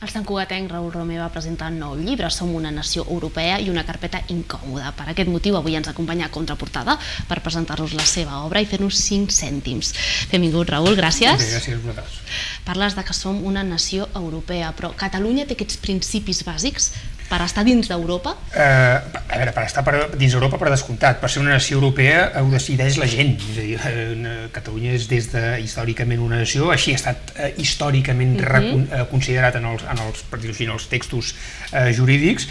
El santcugatenc Raül Romer va presentar un nou llibre, Som una nació europea i una carpeta incòmoda. Per aquest motiu avui ens acompanya a Contraportada per presentar-nos la seva obra i fer-nos 5 cèntims. Benvingut, Raül, gràcies. Gràcies a vosaltres. Parles de que som una nació europea, però Catalunya té aquests principis bàsics per estar dins d'Europa? A veure, per estar dins d'Europa, per descomptat. Per ser una nació europea ho decideix la gent. És a dir, Catalunya és històricament una nació, així ha estat històricament considerat en els textos jurídics,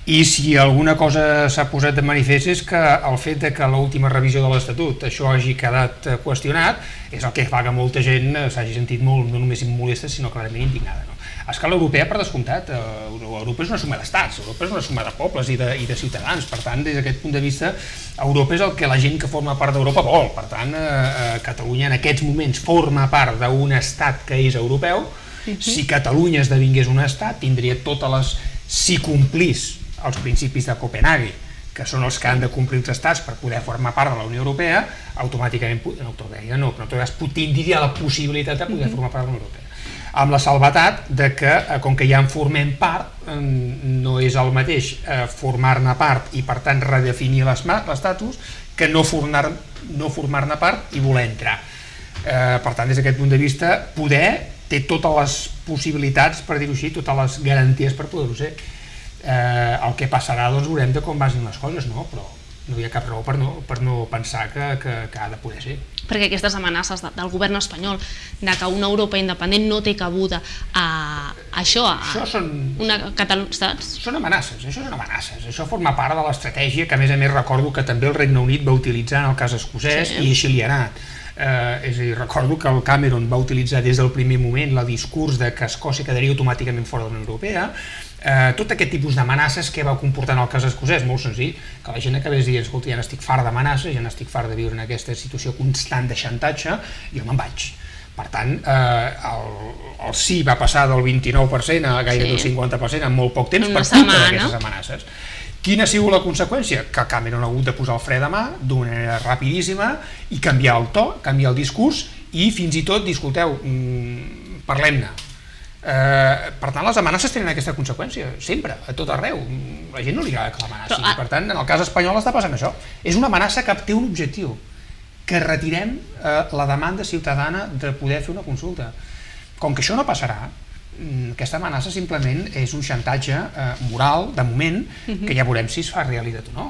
i si alguna cosa s'ha posat de manifest és que el fet que a l'última revisió de l'Estatut això hagi quedat qüestionat és el que fa que molta gent s'hagi sentit molt, no només molesta, sinó clarament indignada. A escala europea, per descomptat, Europa és una suma d'estats, Europa és una suma de pobles i de ciutadans, per tant, des d'aquest punt de vista, Europa és el que la gent que forma part d'Europa vol. Per tant, Catalunya en aquests moments forma part d'un estat que és europeu. Si Catalunya esdevingués un estat, tindria totes les... Si complís els principis de Copenhague, que són els que han de complir els estats per poder formar part de la Unió Europea, automàticament, tindria la possibilitat de poder formar part de la Unió Europea. Amb la salvetat de que, com que ja en formem part, no és el mateix formar-ne part i per tant redefinir l'estatus que no formar-ne part i voler entrar. Per tant, des d'aquest punt de vista, poder té totes les possibilitats, per dir-ho així, totes les garanties per poder-ho ser. El que passarà, doncs, veurem de com vagin les coses, no? Però no hi ha cap raó per no pensar que ha de poder ser. Perquè aquestes amenaces del govern espanyol de que una Europa independent no té cabuda a això, una Catalunya... Són amenaces, això forma part de l'estratègia que a més recordo que també el Regne Unit va utilitzar en el cas escocès i així li ha anat. És a dir, recordo que el Cameron va utilitzar des del primer moment el discurs de que Escòcia quedaria automàticament fora de la Unió Europea. Tot aquest tipus d'amenaces que va comportar en el cas escocès, molt senzill, que la gent acabés dient, escolta, ja n'estic fart d'amenaces, ja n'estic fart de viure en aquesta situació constant de xantatge, jo me'n vaig. Per tant, el sí va passar del 29% a gairebé el 50% en molt poc temps per culpa d'aquestes amenaces. Quina ha sigut la conseqüència? Que Cameron ha hagut de posar el fre de mà d'una manera rapidíssima i canviar el to, canviar el discurs i fins i tot dir, escolteu, parlem-ne. Per tant, les amenaces tenen aquesta conseqüència, sempre, a tot arreu. La gent no li agrada que l'amenacin. Per tant, en el cas espanyol està passant això. És una amenaça que té un objectiu, que retirem la demanda ciutadana de poder fer una consulta. Com que això no passarà, aquesta amenaça simplement és un xantatge moral, de moment, que ja veurem si es fa realitat o no.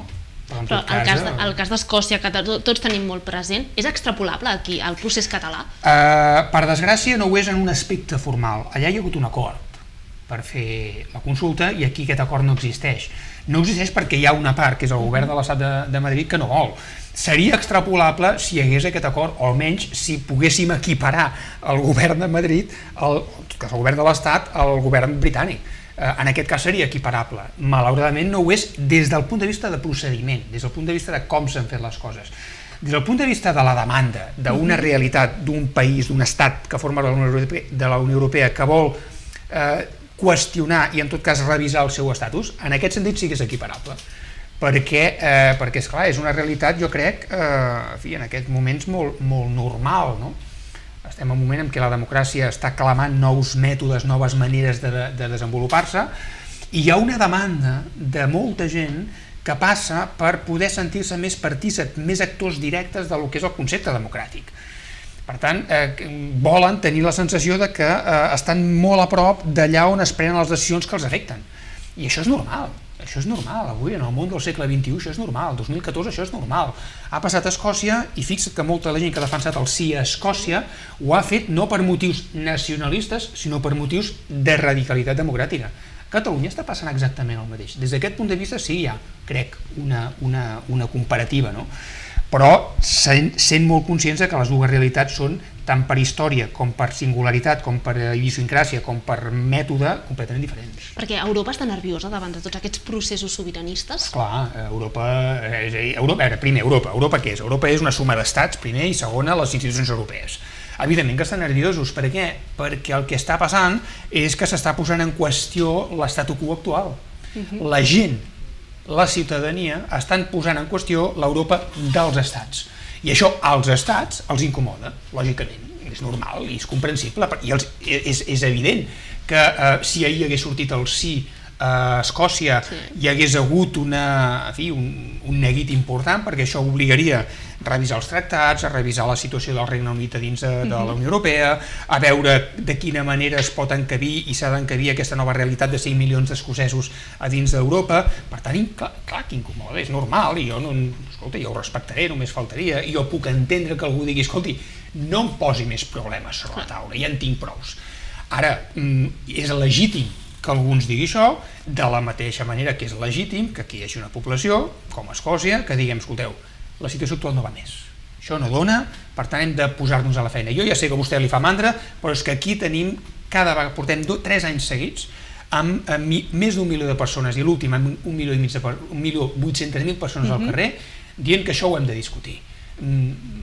Però el cas d'Escòcia, que tots tenim molt present, és extrapolable aquí al procés català? Per desgràcia no ho és en un aspecte formal. Allà hi ha hagut un acord per fer la consulta i aquí aquest acord no existeix. No existeix perquè hi ha una part, que és el govern de l'Estat de Madrid, que no vol. Seria extrapolable si hi hagués aquest acord, o almenys si poguéssim equiparar el govern de Madrid, el govern de l'Estat, al govern britànic. En aquest cas seria equiparable. Malauradament no ho és des del punt de vista de procediment, des del punt de vista de com s'han fet les coses. Des del punt de vista de la demanda, d'una realitat d'un país, d'un estat que forma de la Unió Europea, que vol qüestionar i en tot cas revisar el seu estatus, en aquest sentit sí que és equiparable. Perquè, esclar, és una realitat, jo crec, en aquests moments molt normal, no? Estem en un moment en què la democràcia està clamant nous mètodes, noves maneres de desenvolupar-se, i hi ha una demanda de molta gent que passa per poder sentir-se més partícips, més actors directes del que és el concepte democràtic. Per tant, volen tenir la sensació de que estan molt a prop d'allà on es prenen les decisions que els afecten. I això és normal. Això és normal, avui en el món del segle XXI això és normal, el 2014 això és normal. Ha passat a Escòcia i fixa't que molta de la gent que ha defensat el sí a Escòcia ho ha fet no per motius nacionalistes, sinó per motius de radicalitat democràtica. A Catalunya està passant exactament el mateix. Des d'aquest punt de vista sí hi ha, crec, una comparativa, no? Però sent molt conscients que les dues realitats són, tant per història com per singularitat, com per idiosincràsia, com per mètode, completament diferents. Perquè Europa està nerviosa davant de tots aquests processos sobiranistes? Clar, primer, Europa què és? Europa és una suma d'estats, primer, i segona, les institucions europees. Evidentment que estan nerviosos. Per què? Perquè el que està passant és que s'està posant en qüestió l'statu quo actual. La gent, la ciutadania, estan posant en qüestió l'Europa dels estats. I això als estats els incomoda, lògicament. És normal i és comprensible. I és evident que si ahir hagués sortit el sí a Escòcia hi hagués hagut un neguit important, perquè això obligaria a revisar els tractats, a revisar la situació del Regne Unit a dins de la Unió Europea, a veure de quina manera es pot encabir i s'ha d'encabir aquesta nova realitat de 5 milions d'escocesos a dins d'Europa. Per tant, clar que incomoda, és normal, i jo ho respectaré, només faltaria, i jo puc entendre que algú digui, escolti, no em posi més problemes sobre la taula, ja en tinc prous. Ara, és legítim que algú ens digui això, de la mateixa manera que és legítim que aquí hi hagi una població, com a Escòcia, que diguem, escolteu, la situació actual no va més. Això no dona, per tant hem de posar-nos a la feina. Jo ja sé que a vostè li fa mandra, però és que aquí tenim, cada vegada portem 3 anys seguits, amb més d'1 milió de persones, i l'últim amb 1.800.000 persones al carrer, dient que això ho hem de discutir.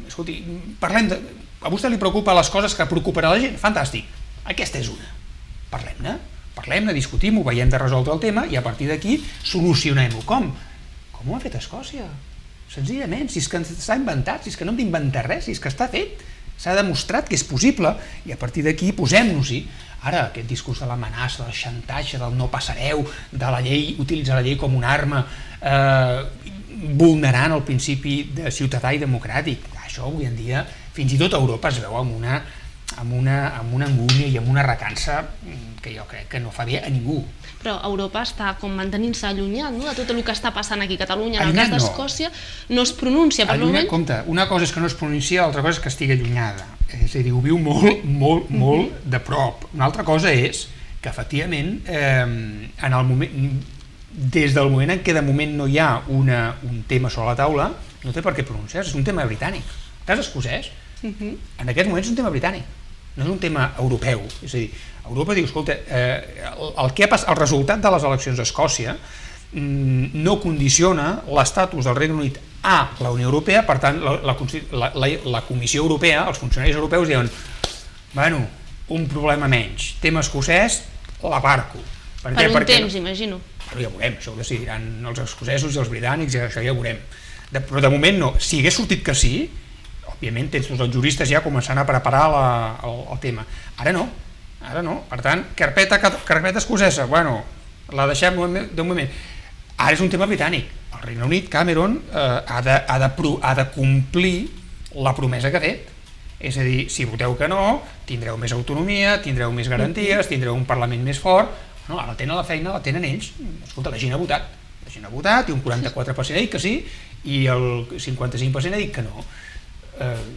Escolti, parlem de... A vostè li preocupa les coses que preocuparà la gent? Fantàstic, aquesta és una. Parlem-ne, discutim-ho, veiem de resoldre el tema i a partir d'aquí solucionem-ho. Com? Com ho ha fet Escòcia? Senzillament, si és que està inventat, si és que no hem d'inventar res, si és que està fet, s'ha demostrat que és possible i a partir d'aquí posem-nos-hi. Ara, aquest discurs de l'amenaça, del xantatge, del no passareu, de la llei, utilitzar la llei com una arma, vulnerant el principi de ciutadà i democràtic, això avui en dia, fins i tot a Europa es veu amb una angúnia i amb una recança que jo crec que no fa bé a ningú. Però Europa està com mantenint-se allunyat de tot el que està passant aquí a Catalunya. En el cas d'Escòcia no es pronuncia per moment. Compte, una cosa és que no es pronuncia, l'altra cosa és que estigui allunyada. És a dir, ho viu molt de prop. Una altra cosa és que efectivament des del moment en què de moment no hi ha un tema sobre la taula, no té per què pronunciar-se, és un tema britànic. El cas escocès, en aquest moment és un tema britànic, no és un tema europeu. És a dir, Europa diu, escolta, el resultat de les eleccions a Escòcia no condiciona l'estatus del Regne Unit a la Unió Europea, per tant, la Comissió Europea, els funcionaris europeus diuen, bueno, un problema menys, tema escocès, l'aparco. Per un temps, imagino. Però ja veurem, això ho decidiran els escocesos i els britànics, això ja ho veurem. Però de moment no. Si hagués sortit que sí, òbviament tens tots els juristes ja començant a preparar el tema. Ara no. Per tant, carpeta escocesa, bueno, la deixem d'un moment. Ara és un tema britànic. El Regne Unit, Cameron, ha de complir la promesa que ha fet. És a dir, si voteu que no, tindreu més autonomia, tindreu més garanties, tindreu un Parlament més fort. No, ara tenen la feina, la tenen ells. Escolta, la gent ha votat. La gent ha votat i un 44% ha dit que sí i el 55% ha dit que no.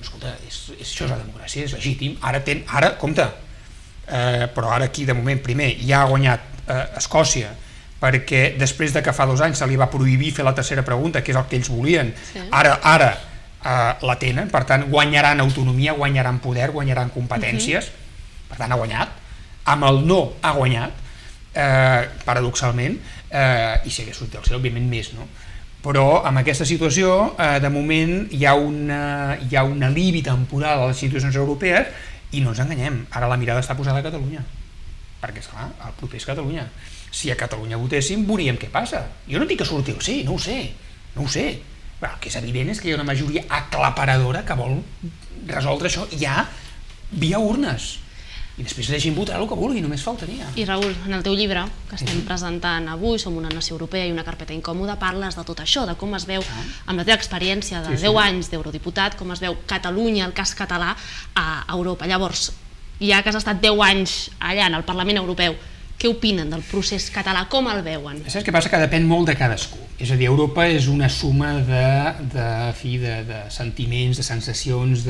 Escolta, això és la democràcia, és legítim. Ara, compte, però ara aquí de moment primer ja ha guanyat Escòcia perquè després de que fa 2 anys se li va prohibir fer la tercera pregunta, que és el que ells volien, ara la tenen, per tant guanyaran autonomia, guanyaran poder, guanyaran competències, per tant ha guanyat. Amb el no ha guanyat, paradoxalment, i si hagués sortit el cel, òbviament més, no? Però amb aquesta situació de moment hi ha un alivi temporal a les institucions europees i no ens enganyem, ara la mirada està posada a Catalunya, perquè esclar, el proper és Catalunya. Si a Catalunya votéssim veuríem què passa. Jo no dic que surti el sí, no ho sé, però el que és evident és que hi ha una majoria aclaparadora que vol resoldre això ja via urnes. I després deixin votar el que vulgui, només faltaria. I Raül, en el teu llibre, que estem presentant avui, Som una nació europea i una carpeta incòmoda, parles de tot això, de com es veu, amb la teva experiència de 10 anys d'eurodiputat, com es veu Catalunya, el cas català, a Europa. Llavors, ja que has estat 10 anys allà en el Parlament Europeu, què opinen del procés català? Com el veuen? Saps què passa? Que depèn molt de cadascú. És a dir, Europa és una suma de sentiments, de sensacions,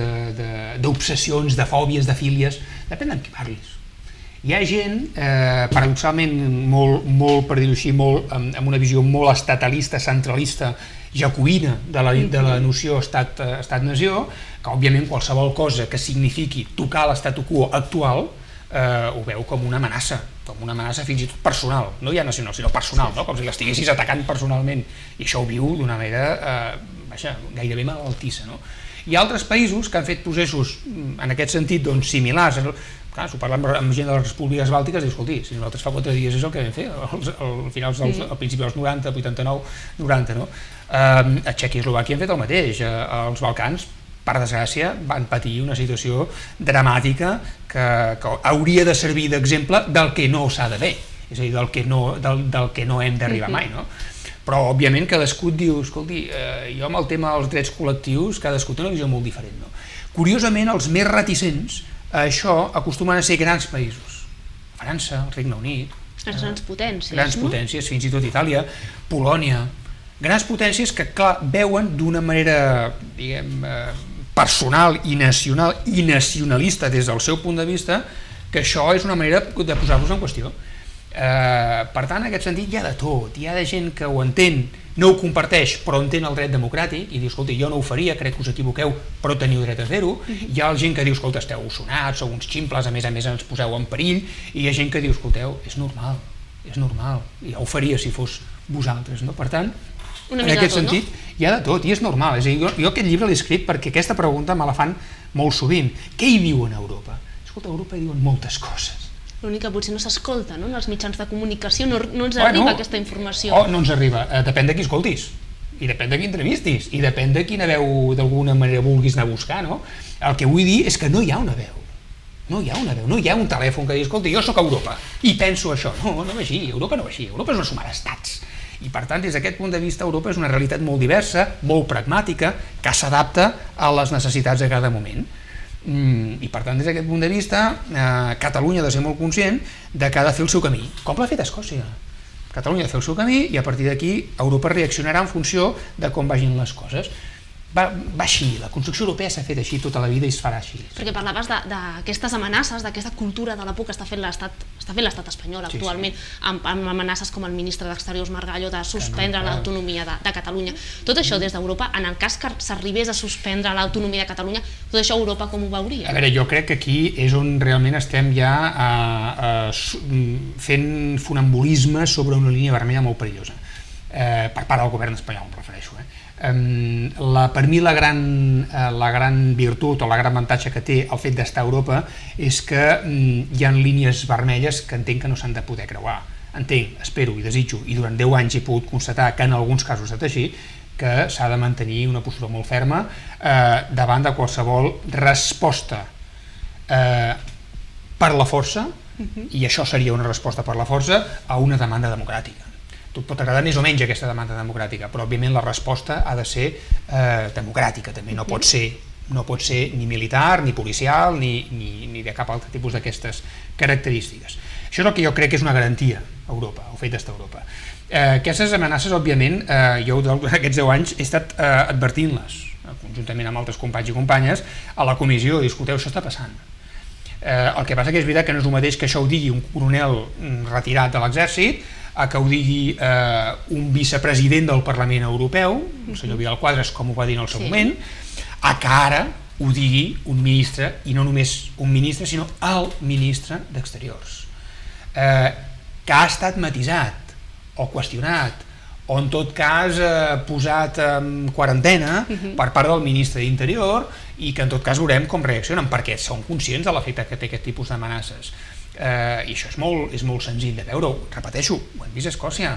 d'obsessions, de fòbies, de fílies. Depèn amb qui parlis. Hi ha gent, paradoxalment, molt, per dir-ho així, amb una visió molt estatalista, centralista, jacobina de la noció estat-nació, que òbviament qualsevol cosa que signifiqui tocar l'statu quo actual ho veu com una amenaça fins i tot personal, no ja nacional, sinó personal, no? Com si l'estiguessis atacant personalment, i això ho viu d'una manera gairebé malaltissa. Hi ha altres països que han fet processos en aquest sentit similars. Clar, si ho parlem amb gent de les repúbliques bàltiques, dius, escolti, si nosaltres fa 4 dies és el que vam fer, al principi dels 90, 89, 90, no? A Txèquia i Eslovàquia han fet el mateix, als Balcans per desgràcia, van patir una situació dramàtica que hauria de servir d'exemple del que no s'ha de fer, és a dir, del que no hem d'arribar mai, no? Però, òbviament, cadascú et diu, escolti, jo amb el tema dels drets col·lectius, cadascú té una visió molt diferent, no? Curiosament, els més reticents a això acostumen a ser grans països. França, el Regne Unit... Les grans potències, grans potències, fins i tot Itàlia, Polònia... Grans potències que, clar, veuen d'una manera, diguem, personal i nacional i nacionalista des del seu punt de vista, que això és una manera de posar-los en qüestió. Per tant, en aquest sentit hi ha de tot, hi ha de gent que ho entén, no ho comparteix, però entén el dret democràtic i diu, escolta, jo no ho faria, crec que us equivoqueu, però teniu dret a fer-ho. Hi ha gent que diu, escolta, esteu sonats, sou uns ximples, a més ens poseu en perill, i hi ha gent que diu, escolteu, és normal, ja ho faria si fos vosaltres, no? Per tant, en aquest sentit, hi ha de tot, i és normal. És a dir, jo aquest llibre l'he escrit perquè aquesta pregunta me la fan molt sovint. Què hi diuen a Europa? Escolta, a Europa hi diuen moltes coses. L'únic que potser no s'escolta, no? En els mitjans de comunicació no ens arriba aquesta informació. No ens arriba, depèn de qui escoltis, i depèn de qui entrevistis, i depèn de quina veu d'alguna manera vulguis anar a buscar, no? El que vull dir és que no hi ha una veu. No hi ha una veu, no hi ha un telèfon que digui, escolta, jo sóc a Europa i penso això. No va així, Europa no va així, Europa és una suma d'estats. I per tant, des d'aquest punt de vista, Europa és una realitat molt diversa, molt pragmàtica, que s'adapta a les necessitats de cada moment. I per tant, des d'aquest punt de vista, Catalunya ha de ser molt conscient de que ha de fer el seu camí, com l'ha fet Escòcia. Catalunya ha de fer el seu camí i a partir d'aquí Europa reaccionarà en funció de com vagin les coses. Va així, la construcció europea s'ha fet així tota la vida i es farà així. Perquè parlaves d'aquestes amenaces, d'aquesta cultura de la por que està fent l'estat espanyol actualment, amb amenaces com el ministre d'Exteriors Margallo de suspendre l'autonomia de Catalunya. Tot això des d'Europa, en el cas que s'arribés a suspendre l'autonomia de Catalunya, tot això Europa com ho veuria? A veure, jo crec que aquí és on realment estem ja fent funambulisme sobre una línia vermella molt perillosa, per part del govern espanyol, em refereixo. Per mi la gran virtut o la gran avantatge que té el fet d'estar a Europa és que hi ha línies vermelles que entenc que no s'han de poder creuar. Entenc, espero i desitjo, i durant 10 anys he pogut constatar que en alguns casos ha estat així, que s'ha de mantenir una postura molt ferma davant de qualsevol resposta per la força, i això seria una resposta per la força a una demanda democràtica. Tot pot agradar més o menys aquesta demanda democràtica, però òbviament la resposta ha de ser democràtica també, no pot ser ni militar, ni policial, ni de cap altre tipus d'aquestes característiques. Això és el que jo crec que és una garantia a Europa, el fet d'estar a Europa. Aquestes amenaces, òbviament, jo aquests 10 anys he estat advertint-les, conjuntament amb altres companys i companyes, a la comissió, i escolteu, això està passant. El que passa que és veritat que no és el mateix que això ho digui un coronel retirat de l'exèrcit, a que ho digui un vicepresident del Parlament Europeu, el senyor Vidal Quadras, com ho va dir en el seu moment, a que ara ho digui un ministre, i no només un ministre, sinó el ministre d'Exteriors, que ha estat matisat o qüestionat, o en tot cas posat en quarantena per part del ministre d'Interior, i que en tot cas veurem com reaccionen, perquè són conscients de l'efecte que té aquest tipus d'amenaces. I això és molt senzill de veure, repeteixo, ho hem vist a Escòcia,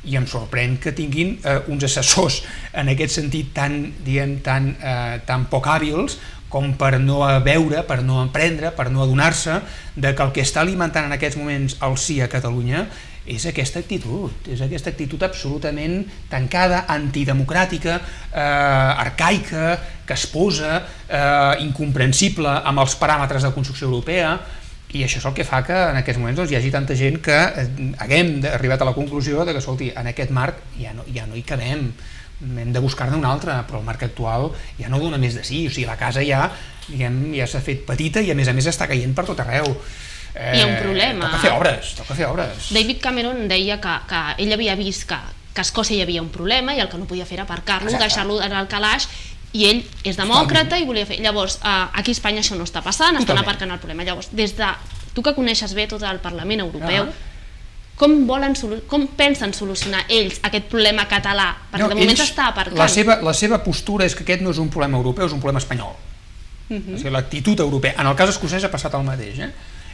i em sorprèn que tinguin uns assessors en aquest sentit tan poc hàbils com per no veure, per no emprendre, per no adonar-se de que el que està alimentant en aquests moments el sí a Catalunya és aquesta actitud absolutament tancada, antidemocràtica, arcaica, que es posa, incomprensible amb els paràmetres de construcció europea, i això és el que fa que en aquests moments hi hagi tanta gent que haguem arribat a la conclusió que, escolti, en aquest marc ja no hi cabem, hem de buscar-ne un altre, però el marc actual ja no dona més de sí, o sigui, la casa ja s'ha fet petita i a més està caient per tot arreu. Hi ha un problema. Toca fer obres. David Cameron deia que ell havia vist que a Escòcia hi havia un problema i el que no podia fer era aparcar-lo, deixar-lo en el calaix, i ell és demòcrata i volia fer. Llavors, aquí a Espanya això no està passant, estan aparcant el problema. Llavors, des de tu que coneixes bé tot el Parlament Europeu, com pensen solucionar ells aquest problema català? Perquè de moment està aparcant. La seva postura és que aquest no és un problema europeu, és un problema espanyol. L'actitud europea. En el cas escocès ha passat el mateix.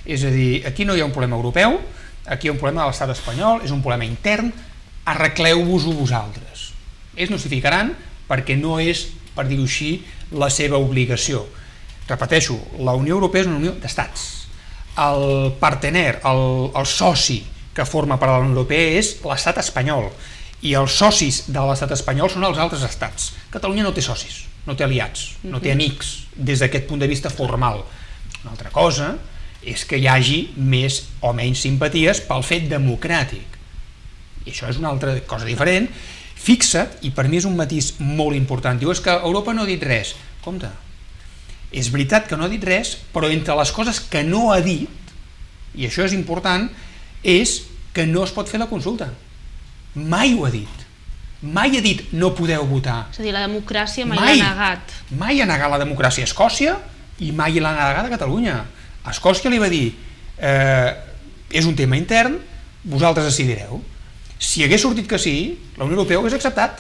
És a dir, aquí no hi ha un problema europeu, aquí hi ha un problema de l'estat espanyol, és un problema intern, arregleu-vos-ho vosaltres. Ells no s'hi ficaran perquè no és, per dir-ho així, la seva obligació. Repeteixo, la Unió Europea és una unió d'estats. El partener, el soci que forma part de la Unió Europea és l'estat espanyol, i els socis de l'estat espanyol són els altres estats. Catalunya no té socis, no té aliats, no té amics des d'aquest punt de vista formal. Una altra cosa és que hi hagi més o menys simpaties pel fet democràtic, i això és una altra cosa diferent. Fixa't, i per mi és un matís molt important, diu, és que Europa no ha dit res. Compte, és veritat que no ha dit res, però entre les coses que no ha dit, i això és important, és que no es pot fer la consulta. Mai ho ha dit. Mai ha dit no podeu votar. És a dir, la democràcia mai l'ha negat. Mai ha negat la democràcia a Escòcia i mai l'ha negat a Catalunya. A Escòcia li va dir és un tema intern, vosaltres decidireu. Si hagués sortit que sí, la Unió Europea ho hagués acceptat,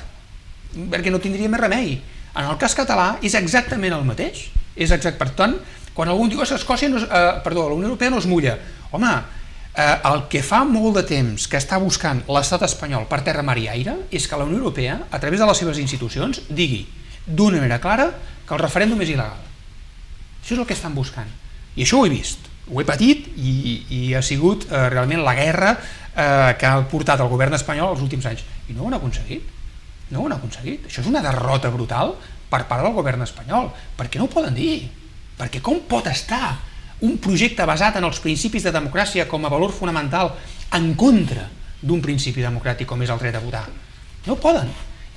perquè no tindria més remei. En el cas català és exactament el mateix. Per tant, quan algú diu que la Unió Europea no es mulla, home, el que fa molt de temps que està buscant l'estat espanyol per terra, mar i aire és que la Unió Europea, a través de les seves institucions, digui d'una manera clara que el referèndum és il·legal. Això és el que estan buscant. I això ho he vist, ho he patit i ha sigut realment la guerra que ha portat el govern espanyol els últims anys. I no ho han aconseguit. No ho han aconseguit. Això és una derrota brutal per part del govern espanyol. Per què no ho poden dir? Perquè com pot estar un projecte basat en els principis de democràcia com a valor fonamental en contra d'un principi democràtic com és el dret a votar? No ho poden.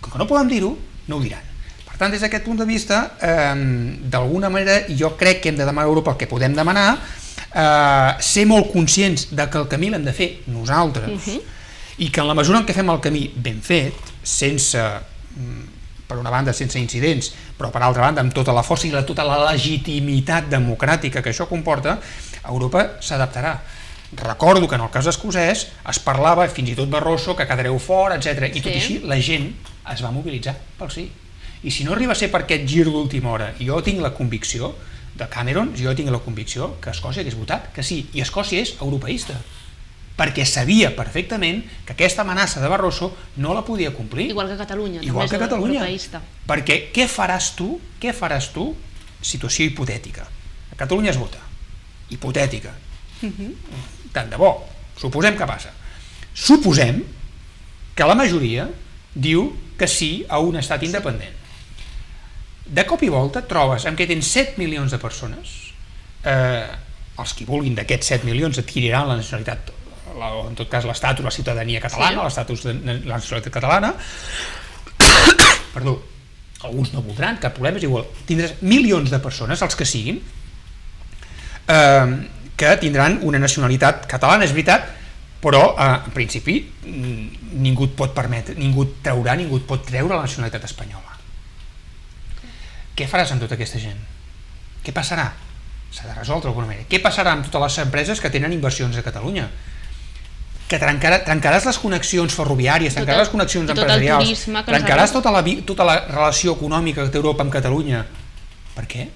Com que no poden dir-ho, no ho diran. Per tant, des d'aquest punt de vista, d'alguna manera, jo crec que hem de demanar a Europa el que podem demanar, ser molt conscients de que el camí l'hem de fer nosaltres, i que en la mesura en què fem el camí ben fet, sense, per una banda, sense incidents, però per altra banda, amb tota la força i tota la legitimitat democràtica que això comporta, Europa s'adaptarà. Recordo que en el cas escocès es parlava, fins i tot Barroso, que quedareu fora, etc. I tot i així la gent es va mobilitzar pel sí. I si no arriba a ser per aquest gir d'última hora, jo tinc la convicció de Cameron, jo tinc la convicció que Escòcia hagués votat que sí, i Escòcia és europeista, perquè sabia perfectament que aquesta amenaça de Barroso no la podia complir. Igual que Catalunya, igual que Catalunya. Europeista. Perquè què faràs tu, situació hipotètica. A Catalunya es vota, hipotètica. Tant de bo, suposem que passa. Suposem que la majoria diu que sí a un estat independent. De cop i volta et trobes amb que tens 7 milions de persones, els que vulguin d'aquests 7 milions adquiriran la nacionalitat, o en tot cas l'estatus, la ciutadania catalana, l'estatus de la nacionalitat catalana, perdó, alguns no voldran, cap problema, és igual, tindràs milions de persones, els que siguin, que tindran una nacionalitat catalana, és veritat, però en principi ningú et pot permetre, ningú et pot treure la nacionalitat espanyola. Què faràs amb tota aquesta gent? Què passarà? S'ha de resoldre d'alguna manera. Què passarà amb totes les empreses que tenen inversions a Catalunya? Que trencaràs les connexions ferroviàries, trencaràs les connexions empresarials, trencaràs tota la relació econòmica que té Europa amb Catalunya. Per què?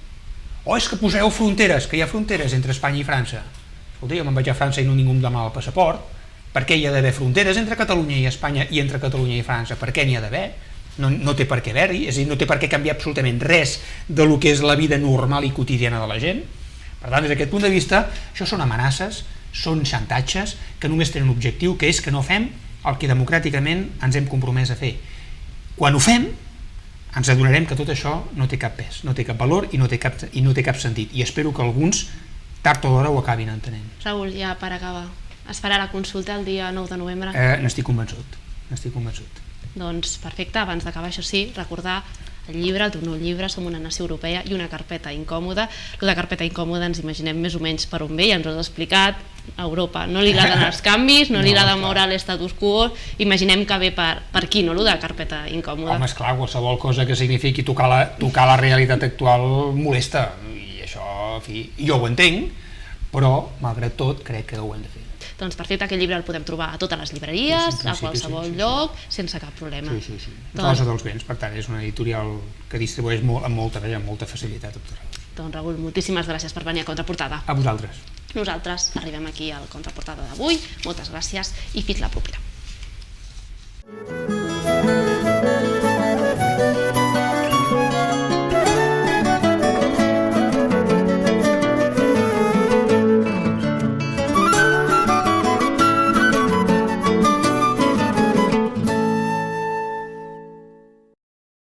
O és que poseu fronteres, que hi ha fronteres entre Espanya i França. Escolta, jo me'n vaig a França i no ningú em demana el passaport. Per què hi ha d'haver fronteres entre Catalunya i Espanya i entre Catalunya i França? Per què n'hi ha d'haver? No té per què haver-hi, és a dir, no té per què canviar absolutament res de lo que és la vida normal i quotidiana de la gent. Per tant, des d'aquest punt de vista, això són amenaces, són xantatges que només tenen un objectiu, que és que no fem el que democràticament ens hem compromès a fer. Quan ho fem, ens adonarem que tot això no té cap pes, no té cap valor i no té cap sentit. I espero que alguns, tard o d'hora, ho acabin entenent. Raül, ja per acabar, es farà la consulta el dia 9 de novembre? N'estic convençut. Doncs perfecte, abans d'acabar, això sí, recordar el llibre, el teu nou llibre, Som una nació europea i una carpeta incòmoda. La carpeta incòmoda ens imaginem més o menys per on ve, ja ens ho has explicat, a Europa no li agraden els canvis, no li agrada moure l'estatus quo, imaginem que ve per aquí, no, de la carpeta incòmoda. Home, esclar, qualsevol cosa que signifiqui tocar la realitat actual molesta, i això, en fi, jo ho entenc, però, malgrat tot, crec que ho hem de fer. Doncs perfecte, aquest llibre el podem trobar a totes les llibreries, a qualsevol lloc, sense cap problema. Sí. Rosa dels Vents, per tant, és una editorial que distribueix amb molta facilitat a tot arreu. Doncs Raül, moltíssimes gràcies per venir a Contraportada. A vosaltres. Nosaltres arribem aquí al Contraportada d'avui, moltes gràcies i fins la propera.